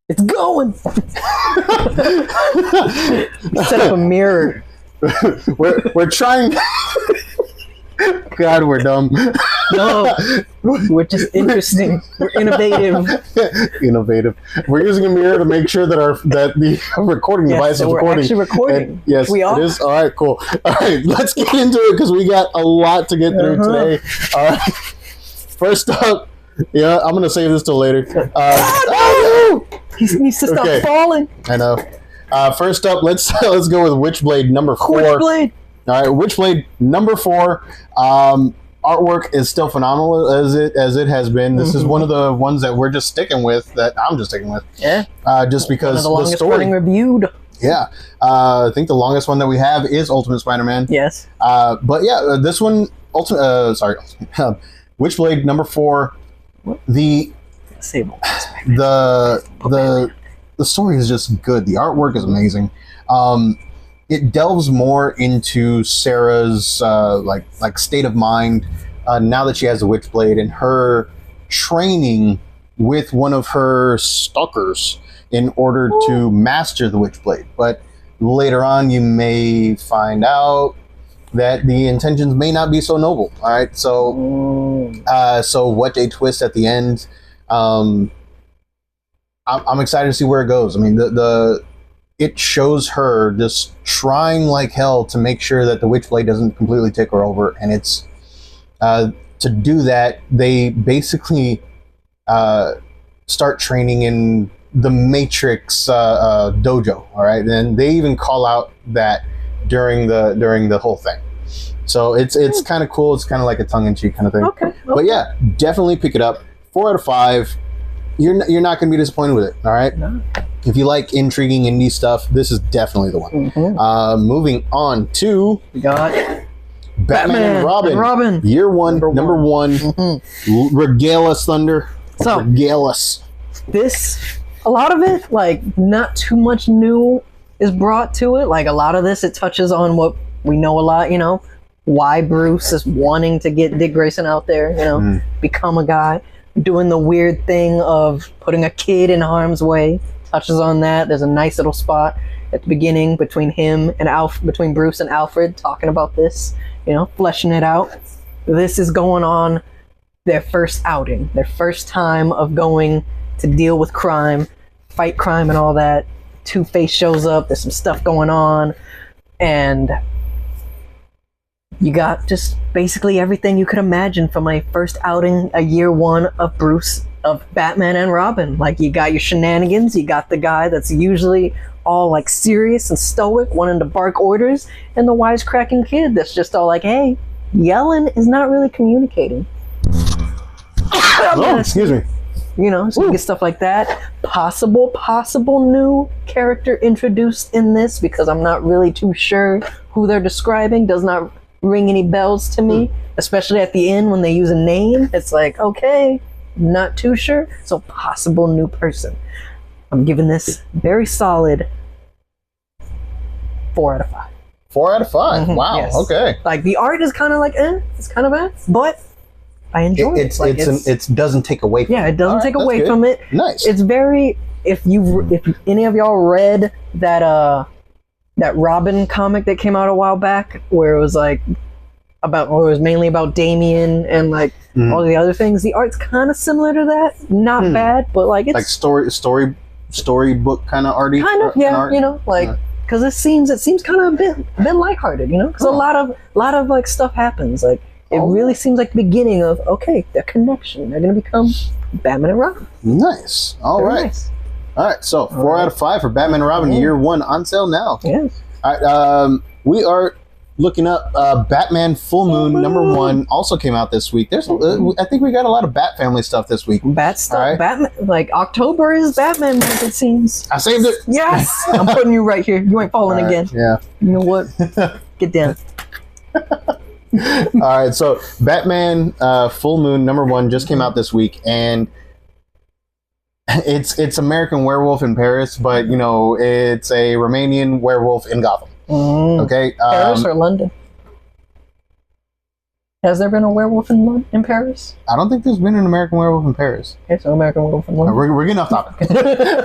It's going. Set up a mirror. we're trying. God, we're dumb. No, we're just interesting. We're innovative. Innovative. We're using a mirror to make sure that the recording device is recording. We're actually recording. And yes, we are. It is. All right, cool. All right, let's get into it because we got a lot to get through today. All right. First up, yeah, I'm gonna save this till later. No! He needs to stop falling. I know. First up, let's go with Witchblade number 4. Witchblade. All right, Witchblade number 4. Artwork is still phenomenal as it has been. This is one of the ones that we're just sticking with. That I'm just sticking with. Yeah. Just because one of the longest story. running reviewed. Yeah. I think the longest one that we have is Ultimate Spider-Man. Yes. But yeah, this one, Witchblade number 4. The story is just good. The artwork is amazing. It delves more into Sarah's like state of mind now that she has the Witchblade and her training with one of her stalkers in order to master the Witchblade. But later on, you may find out that the intentions may not be so noble. All right, so what a twist at the end. I'm excited to see where it goes. I mean, it shows her just trying like hell to make sure that the Witchblade doesn't completely take her over, and it's to do that they basically start training in the Matrix dojo. All right, and they even call out that during the whole thing. So it's kind of cool. It's kind of like a tongue-in-cheek kind of thing. Okay. But yeah, definitely pick it up. 4 out of 5. You're not going to be disappointed with it. All right. No. If you like intriguing indie stuff, this is definitely the one. Moving on to we got Batman and Robin. Year 1, number 1. Regale us, Thunder. So regale us. This, a lot of it, like not too much new is brought to it. Like a lot of this, it touches on what we know a lot. You know, why Bruce is wanting to get Dick Grayson out there. You know, become a guy. Doing the weird thing of putting a kid in harm's way. Touches on that. There's a nice little spot at the beginning between him and between Bruce and Alfred talking about this, you know, fleshing it out. This is going on their first outing, their first time of going to deal with crime, fight crime and all that. Two-Face shows up, there's some stuff going on, and you got just basically everything you could imagine from a first outing, a year 1 of Bruce, of Batman and Robin. Like, you got your shenanigans, you got the guy that's usually all like serious and stoic, wanting to bark orders, and the wisecracking kid that's just all like, hey, yelling is not really communicating. Oh, excuse me. You know, so you get stuff like that. Possible new character introduced in this, because I'm not really too sure who they're describing. Does not ring any bells to me, especially at the end when they use a name. It's like, okay, not too sure. So possible new person. I'm giving this very solid 4 out of 5. 4 out of 5. Wow. Yes. Okay. Like the art is kind of like, it's kind of but I enjoy it. It doesn't take away from it. Yeah, it doesn't take away from it. Nice. It's very, if any of y'all read that Robin comic that came out a while back, where it was like it was mainly about Damian and like all the other things, the art's kind of similar to that. Not bad, but like it's like storybook kind of arty. Kind of, yeah. Art. You know, like because it seems kind of a bit lighthearted. You know, because a lot of like stuff happens. Like it really seems like the beginning of their connection. They're gonna become Batman and Robin. Nice. All right. Nice. All right, so 4 out of 5 for Batman and Robin Year 1 on sale now. Yes. All right, we are looking up Batman Full Moon number 1. Also came out this week. There's, I think we got a lot of Bat Family stuff this week. Bat stuff. Right. Batman. Like October is Batman month. It seems. I saved it. Yes. I'm putting you right here. You ain't falling again. Yeah. You know what? Get down. All right, so Batman Full Moon number 1 just came out this week, and it's American Werewolf in Paris, but you know it's a Romanian werewolf in Gotham. Okay, Paris or London? Has there been a werewolf in Paris? I don't think there's been an American Werewolf in Paris. Okay, so American Werewolf in London. We're getting off topic. All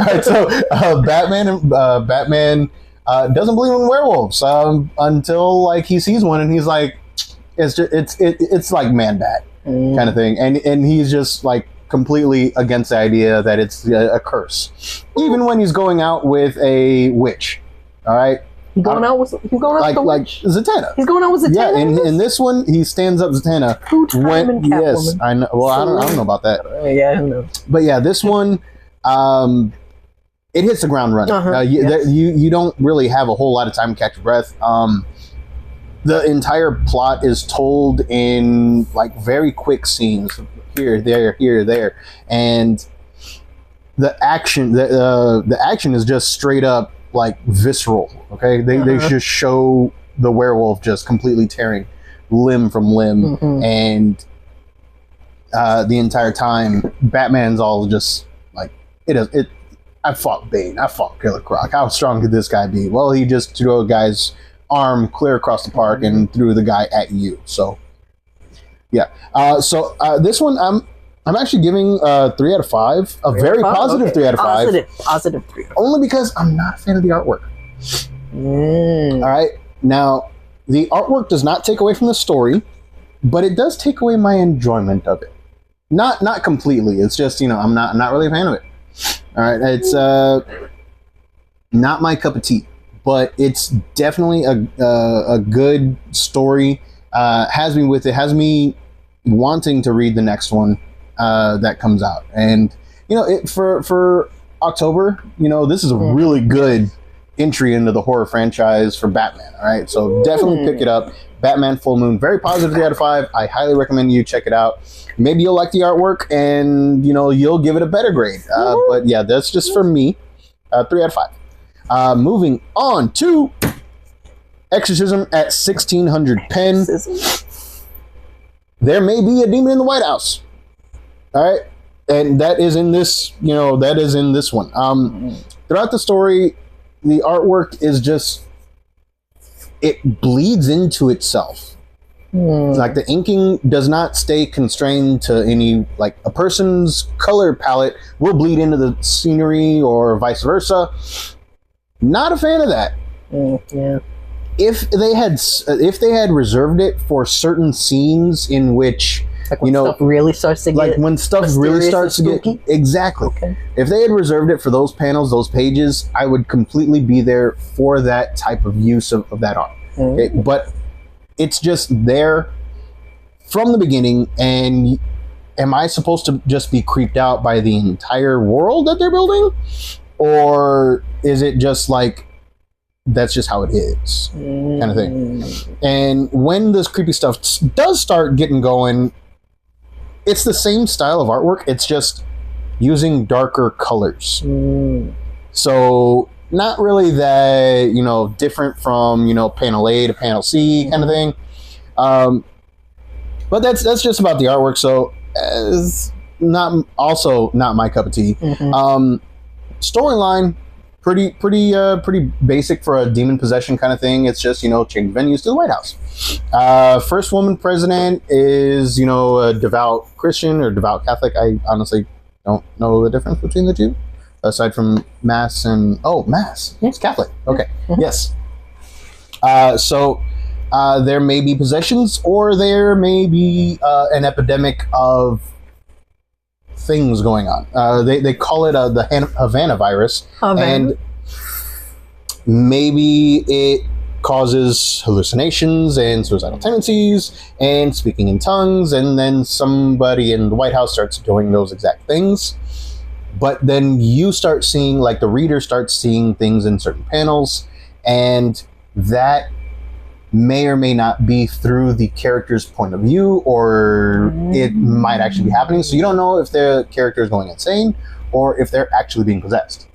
right, so Batman doesn't believe in werewolves until like he sees one and he's like, it's like Man-Bat kind of thing, and he's just like completely against the idea that it's a curse, even when he's going out with a witch. All right. He's going out with the witch. Zatanna. He's going out with Zatanna. Yeah, in this one, he stands up Zatanna. Yes, I know. Well, I don't know about that. Yeah, I don't know. But yeah, this one, it hits the ground running. You don't really have a whole lot of time to catch your breath. The entire plot is told in like very quick scenes, here, there, and the action is just straight up like visceral. Okay, they just show the werewolf just completely tearing limb from limb, and the entire time Batman's all just like it. I fought Bane, I fought Killer Croc. How strong could this guy be? Well, he just threw a guy's arm clear across the park and threw the guy at you. So yeah, this one I'm actually giving 3 out of 5. A very positive 3 out of 5. Positive 3. Only because I'm not a fan of the artwork. All right. Now, the artwork does not take away from the story, but it does take away my enjoyment of it. Not completely. It's just, I'm not really a fan of it. All right. It's not my cup of tea, but it's definitely a good story. Has me wanting to read the next one that comes out. And for October, this is a really good entry into the horror franchise for Batman. All right, so definitely pick it up. Batman Full Moon, very positive 3 out of 5. I highly recommend you check it out. Maybe you'll like the artwork and you'll give it a better grade. But yeah, that's just for me. 3 out of 5. Moving on to Exorcism at 1600 Penn. There may be a demon in the White House. All right, and that is in this. That is in this one. Throughout the story, the artwork is just, it bleeds into itself. Like the inking does not stay constrained to any, like a person's color palette will bleed into the scenery or vice versa. Not a fan of that. Yeah. If they had reserved it for certain scenes in which, like when stuff really starts to get, like when stuff really starts to get, exactly. Okay. If they had reserved it for those panels, those pages, I would completely be there for that type of use of that art. But it's just there from the beginning, and am I supposed to just be creeped out by the entire world that they're building? Or is it just like, that's just how it is, kind of thing? And when this creepy stuff does start getting going, it's the same style of artwork, it's just using darker colors. So not really that, different from, panel A to panel C kind of thing. But that's just about the artwork. So it's not my cup of tea. Storyline, pretty basic for a demon possession kind of thing. It's just, change venues to the White House. First woman president is, a devout Christian or devout Catholic. I honestly don't know the difference between the two, aside from Mass and... Oh, Mass. It's Catholic. Okay. Yes. So there may be possessions, or there may be an epidemic of things going on. They call it the Havana virus. And maybe it causes hallucinations and suicidal tendencies and speaking in tongues, and then somebody in the White House starts doing those exact things. But then you start seeing, like the reader starts seeing things in certain panels, and that may or may not be through the character's point of view, or it might actually be happening. So you don't know if the character is going insane or if they're actually being possessed.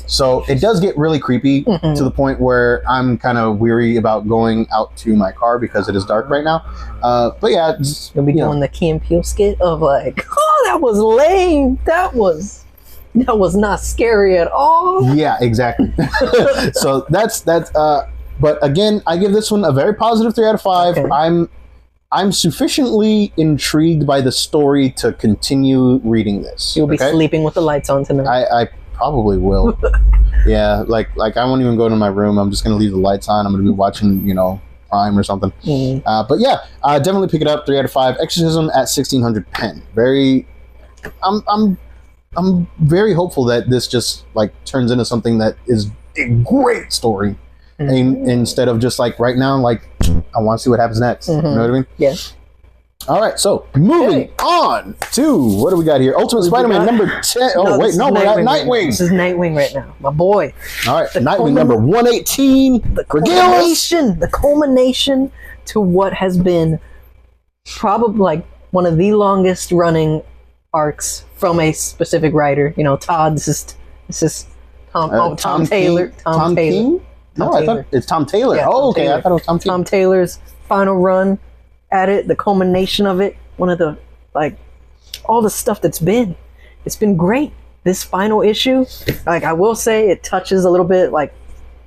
So it does get really creepy to the point where I'm kind of weary about going out to my car because it is dark right now. But yeah, you'll be doing the Key and Peele skit of like, oh, that was lame. That was not scary at all. Yeah, exactly. So that's. But again, I give this one a very positive 3 out of 5. Okay. I'm sufficiently intrigued by the story to continue reading this. You'll be sleeping with the lights on tonight. I probably will. Yeah, like I won't even go to my room. I'm just gonna leave the lights on. I'm gonna be watching, Prime or something. But yeah, definitely pick it up. 3 out of 5. Exorcism at 1600 pen. I'm very hopeful that this just like turns into something that is a great story, instead of just like right now, like I want to see what happens next. You know what I mean? Yes. All right, so moving on to what do we got here? Ultimate Spider-Man number 10. Oh, wait, no, we're at Nightwing. This is Nightwing right now, my boy. All right, Nightwing number 118. The culmination to what has been probably like one of the longest running arcs from a specific writer. Todd. This is Tom Taylor. Tom Taylor. No, I thought it's Tom Taylor. Yeah, oh, okay. Taylor. I thought it was Tom Taylor. Tom Taylor's final run at it, the culmination of it, one of the, all the stuff it's been great. This final issue, I will say it touches a little bit,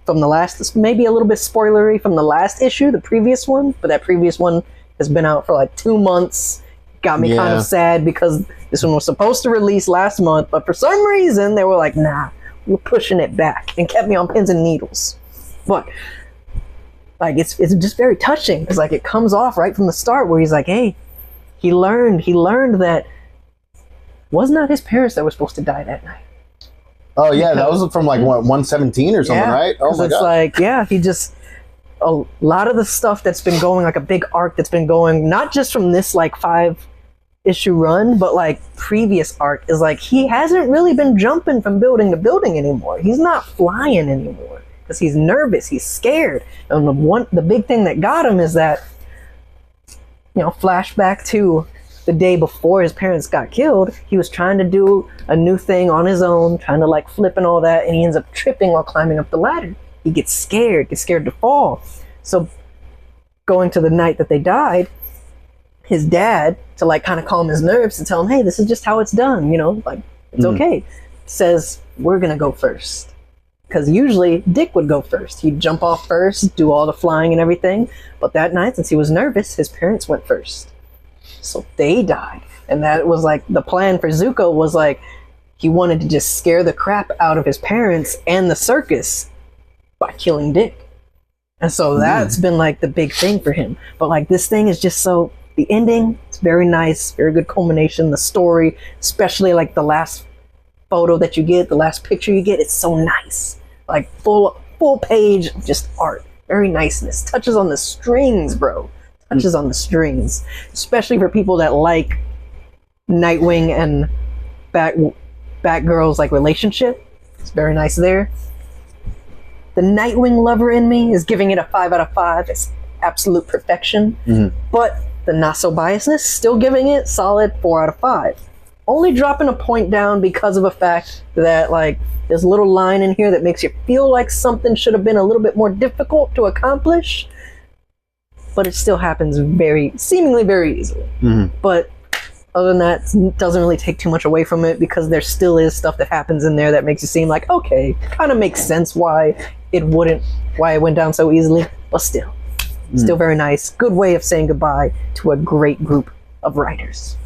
from the last, maybe a little bit spoilery from the last issue, the previous one, but that previous one has been out for 2 months. Got me kind of sad because this one was supposed to release last month, but for some reason they were like, nah, we're pushing it back, and kept me on pins and needles. But it's just very touching because it comes off right from the start where he's like, hey, he learned that was not his parents that were supposed to die that night. Oh yeah, that was from 117 or something, right? Oh my god. He just, a lot of the stuff that's been going, a big arc that's been going, not just from this 5-issue run, but previous arc is he hasn't really been jumping from building to building anymore. He's not flying anymore. Because he's nervous, he's scared. And the big thing that got him is that, flashback to the day before his parents got killed, he was trying to do a new thing on his own, trying to flip and all that, and he ends up tripping while climbing up the ladder. He gets scared to fall. So going to the night that they died, his dad, to kind of calm his nerves, to tell him, hey, this is just how it's done, it's okay, says, we're gonna go first. Because usually Dick would go first. He'd jump off first, do all the flying and everything. But that night, since he was nervous, his parents went first. So they died. And that was the plan for Zuko was he wanted to just scare the crap out of his parents and the circus by killing Dick. And so that's been the big thing for him. But this thing is just so, the ending, it's very nice, very good culmination. The story, especially the last photo that you get, the last picture you get, it's so nice. Full page of just art. Very niceness. Touches on the strings, bro. Touches on the strings. Especially for people that like Nightwing and Batgirl's relationship. It's very nice there. The Nightwing lover in me is giving it a 5 out of 5. It's absolute perfection. But the not so biasness, still giving it solid 4 out of 5. Only dropping a point down because of a fact that there's a little line in here that makes you feel like something should have been a little bit more difficult to accomplish, but it still happens seemingly very easily. But other than that, it doesn't really take too much away from it because there still is stuff that happens in there that makes you seem okay, kind of makes sense why it went down so easily, but still very nice. Good way of saying goodbye to a great group of writers.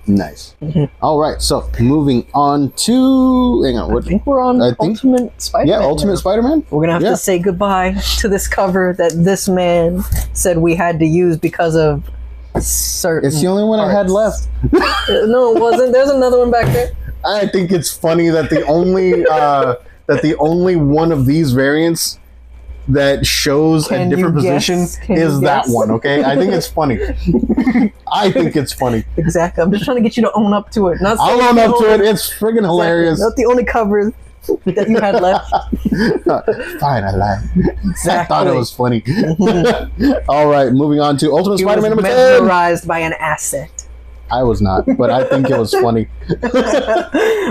Nice. All right, so moving on to... Hang on. I think we're on Ultimate Spider-Man. Yeah, Ultimate Spider-Man. We're going to have to say goodbye to this cover that this man said we had to use because of certain It's the only one parts. I had left. No, it wasn't. There's another one back there. I think it's funny that the only one of these variants that shows a different position is that one, okay? I think it's funny. I think it's funny. Exactly. I'm just trying to get you to own up to it. I'll own up to it. It's friggin' hilarious. Not the only cover that you had left. Fine, I lied. Exactly. I thought it was funny. All right, moving on to Ultimate Spider-Man number 10. Mesmerized by an asset. I was not, but I think it was funny.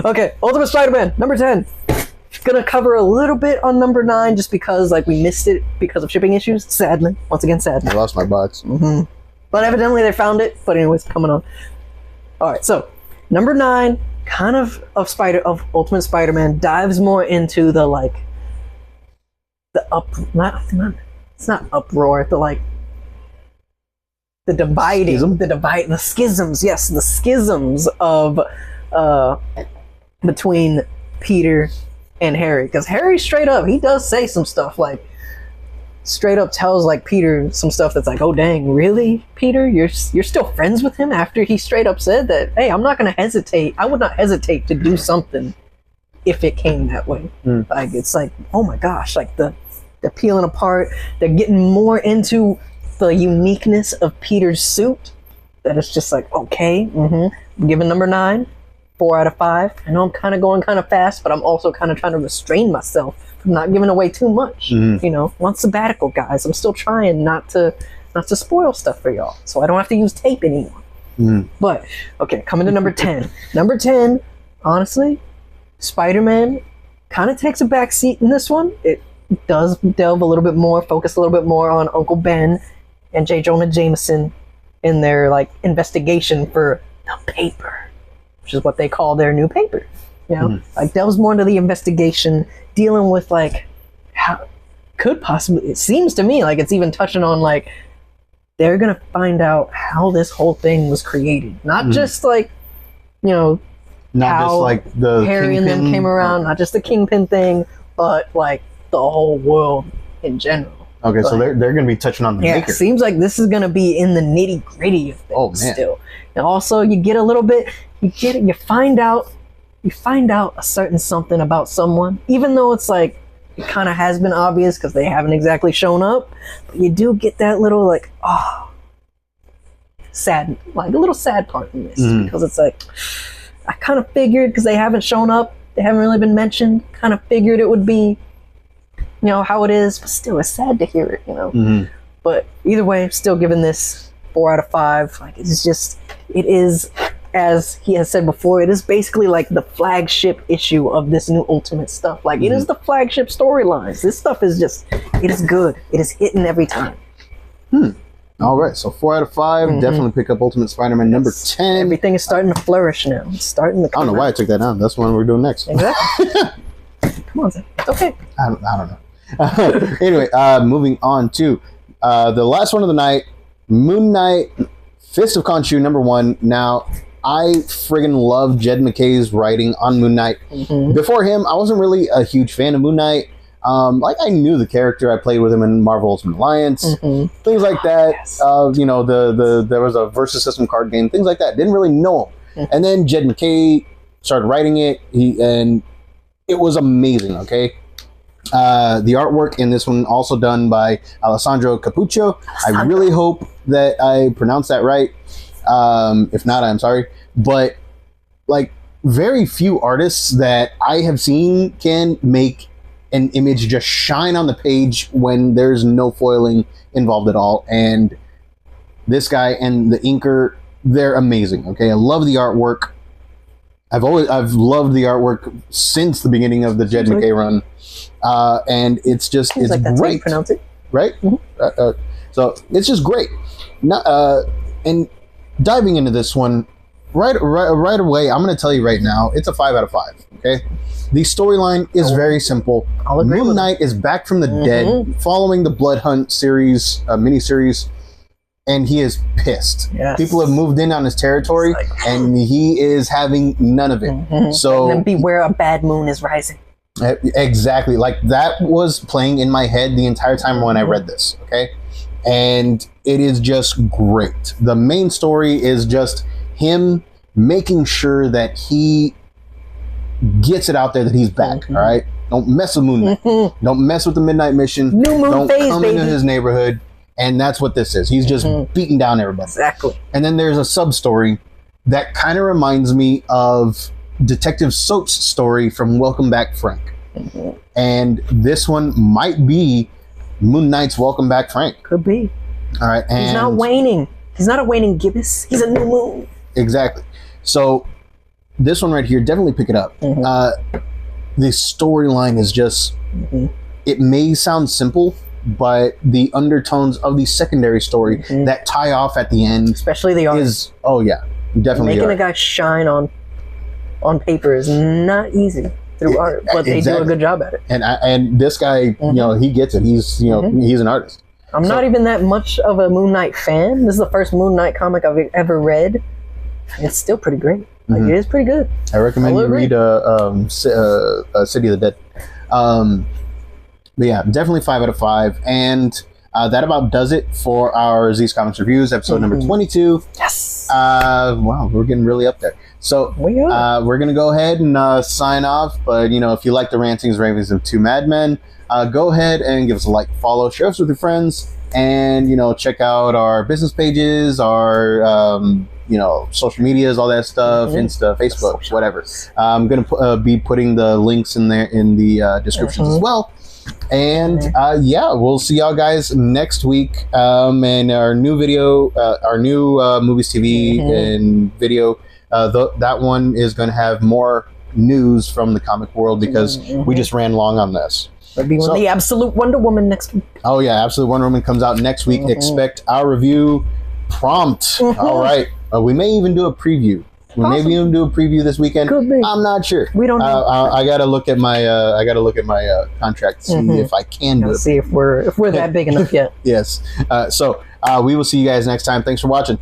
Okay, Ultimate Spider-Man number 10. Gonna cover a little bit on number 9 just because we missed it because of shipping issues. Sadly. Once again, sadly. I lost my box. But evidently they found it. But anyways, coming on. Alright, so number 9 kind of Ultimate Spider-Man dives more into the it's not uproar, the the dividing, Schism? the schisms. Yes, the schisms of between Peter and Harry. Because Harry straight up, he does say some stuff like, straight up tells like Peter some stuff that's like, oh dang, really, Peter, you're still friends with him after he straight up said that, hey, I'm not gonna hesitate. I would not hesitate to do something if it came that way. Like, it's like, oh my gosh, like they're peeling apart. They're getting more into the uniqueness of Peter's suit. That it's just like, okay, I'm giving number 9, 4 out of 5. I know I'm kind of going kind of fast, but I'm also kind of trying to restrain myself from not giving away too much. You know, on sabbatical, guys. I'm still trying not to spoil stuff for y'all, so I don't have to use tape anymore. But okay, coming to number 10. Number 10, honestly, Spider-Man kind of takes a back seat in this one. It does delve a little bit more, focus a little bit more on Uncle Ben and J. Jonah Jameson in their like investigation for the paper, which is what they call their new paper. You know, like delves more into the investigation, dealing with like how could possibly, it seems to me like it's even touching on like they're gonna find out how this whole thing was created, not just like, you know, not just like the Harry and them Kingpin, came around, not just the Kingpin thing, but like the whole world in general. Okay, But, so they're going to be touching on the yeah, maker. it seems like this is gonna be in the nitty gritty of things. Oh, man. Still, and also you get a little bit, you find out a certain something about someone, even though it's like it kind of has been obvious because they haven't exactly shown up. But you do get that little like, oh, sad, like a little sad part in this because it's like I kind of figured, because they haven't shown up, they haven't really been mentioned. Kind of figured it would be, you know, how it is, but still, it's sad to hear it, you know. But either way, still giving this 4 out of 5. Like, it's just, it is, as he has said before, it is basically like the flagship issue of this new Ultimate stuff. Like, it is the flagship storylines. This stuff is just, it is good. It is hitting every time. All right, so 4 out of 5. Definitely pick up Ultimate Spider-Man number 10. Everything is starting to flourish now. It's starting to come I don't know why I took that down. That's the one we're doing next. Exactly. Come on, Zach. It's okay. I don't know. Anyway, moving on to the last one of the night, Moon Knight, Fist of Khonshu, number 1. Now, I friggin' love Jed McKay's writing on Moon Knight. Before him, I wasn't really a huge fan of Moon Knight. Like, I knew the character. I played with him in Marvel Ultimate Alliance, things like that. You know, there was a Versus System card game, things like that. Didn't really know him. And then Jed McKay started writing it, and it was amazing, okay? The artwork in this one also done by Alessandro Capuccio. I really hope that I pronounced that right. If not, I'm sorry. But, like, very few artists that I have seen can make an image just shine on the page when there's no foiling involved at all. And this guy and the inker, they're amazing, okay? I love the artwork. I've loved the artwork since the beginning of the Jed McKay run. And it's just, it's like that's great. how you pronounce it. Right? So it's just great. And diving into this one, right away, I'm going to tell you right now, it's a 5 out of 5, okay? The storyline is very simple. I'll agree Moon with Knight is back from the dead, following the Blood Hunt series, miniseries, and he is pissed. Yes. People have moved in on his territory, and he is having none of it. So, and then beware, a bad moon is rising. Exactly. Like, that was playing in my head the entire time when I read this, okay? And it is just great. The main story is just him making sure that he gets it out there that he's back, all right? Don't mess with Moon Knight. Don't mess with the Midnight Mission. New moon Don't phase, come baby. into his neighborhood. And that's what this is. He's just beating down everybody. Exactly. And then there's a sub-story that kind of reminds me of Detective Soap's story from Welcome Back, Frank. And this one might be Moon Knight's Welcome Back, Frank. Could be. All right. And He's not waning. He's not a waning gibbous. He's a new moon. Exactly. So this one right here, definitely pick it up. The storyline is just, it may sound simple, but the undertones of the secondary story that tie off at the end, Especially the art. is, oh yeah, definitely Making art. a guy shine on paper is not easy through art, but they do a good job at it. And this guy, you know, he gets it. He's, you know, he's an artist. I'm not even that much of a Moon Knight fan. This is the first Moon Knight comic I've ever read. It's still pretty great. Like, it is pretty good. I recommend you read City of the Dead. But yeah, definitely 5 out of 5. And that about does it for our Z's Comics Reviews, episode number 22. Yes. Wow, we're getting really up there. So we're going to go ahead and sign off. But, you know, if you like the rantings, ravings of two madmen, go ahead and give us a like, follow, share us with your friends, and, you know, check out our business pages, our, you know, social medias, all that stuff, Insta, Facebook, whatever. I'm going to be putting the links in there in the descriptions as well. And yeah, we'll see y'all guys next week. And our new video, our new movies, TV, and video, that one is going to have more news from the comic world because we just ran long on this. That'll be the Absolute Wonder Woman next week. Oh yeah, Absolute Wonder Woman comes out next week. Expect our review prompt. All right, we may even do a preview. We may even do a preview this weekend. Could be. I'm not sure. We don't know. I gotta look at my contract to see if I can do it. See if we're that big enough yet. Yes. So we will see you guys next time. Thanks for watching.